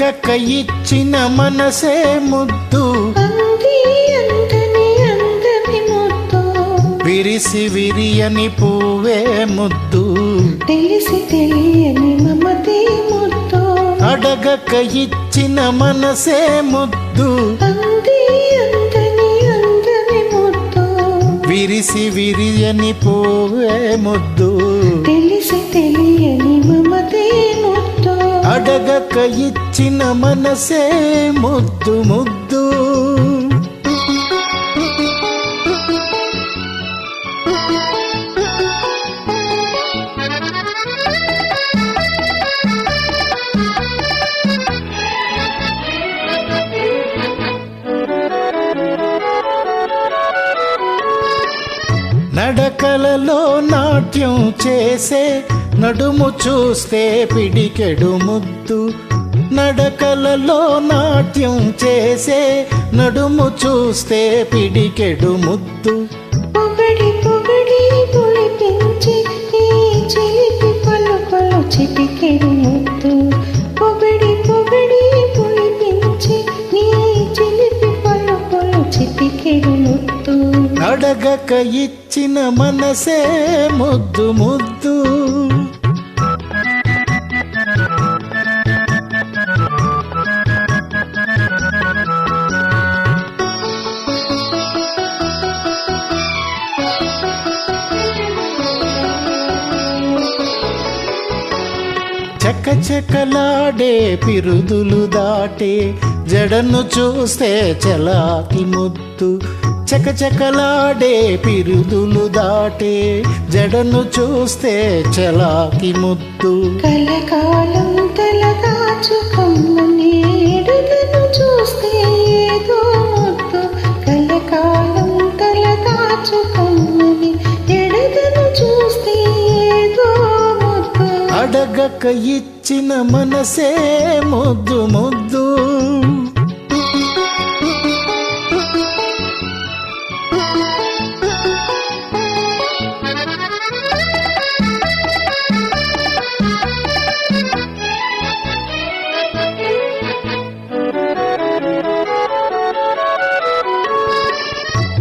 అడగక ఇచ్చిన మనసే ముద్దు విరిసి విరియని పువ్వే ముద్దు తెలిసి తెలియని మమతే ముద్దు అడగక ఇచ్చిన మనసే ముద్దు విరిసి విరియని పువ్వే ముద్దు తెలిసి తెలియని మమతే ముద్దు అడగక ఇచ్చిన మనసే ముద్దు ముద్దు నడకలలో నాట్యం చేసే నడుము చూస్తే పిడికెడు ముద్దు నడకలలో నాట్యం చేసే నడుము చూస్తే పిడికెడు ముద్దు పొగడి పొగడి పొలిపించి ఈ చిలిపి పలుకలు చిటికెడు ముద్దు పొగడి పొగడి పొలిపించి నీ చిలిపి పలుకలు చిటికెడు ముద్దు అడగక ఇచ్చిన మనసే ముద్దు ముద్దు చకచకలాడే పిరుదులు దాటే జడను చూస్తే చలాకి ముద్దు చకచకలాడే పిరుదులు దాటే జడను చూస్తే చలాకి ముద్దు కలకాలం తలదాచుకమ్మని ఎడలను చూస్తే ఏదో ముద్దు కలకాలం తలదాచుకమ్మని ఎడలను చూస్తే ఏదో ముద్దు అడగక ఇచ్చిన మనసే ముద్దు ముద్దు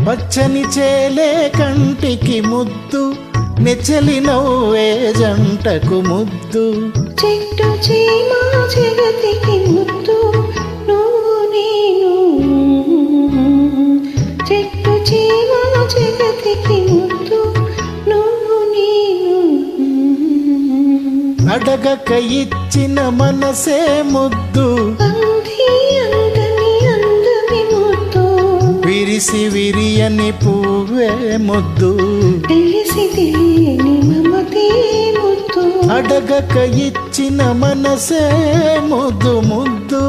పచ్చని చేలే కంటికి ముద్దు నెచ్చలి నవ్వే జంటకు ముద్దు చెట్టు చీమ జగతికి ముద్దు నువ్వు నేను చెట్టు చీమ జగతికి ముద్దు నువ్వు నేను అడగక ఇచ్చిన మనసే ముద్దు విరిసి విరియని పువ్వే ముద్దు తెలిసి తెలియని మమతే ముద్దు అడగక ఇచ్చిన మనసే ముద్దు ముద్దు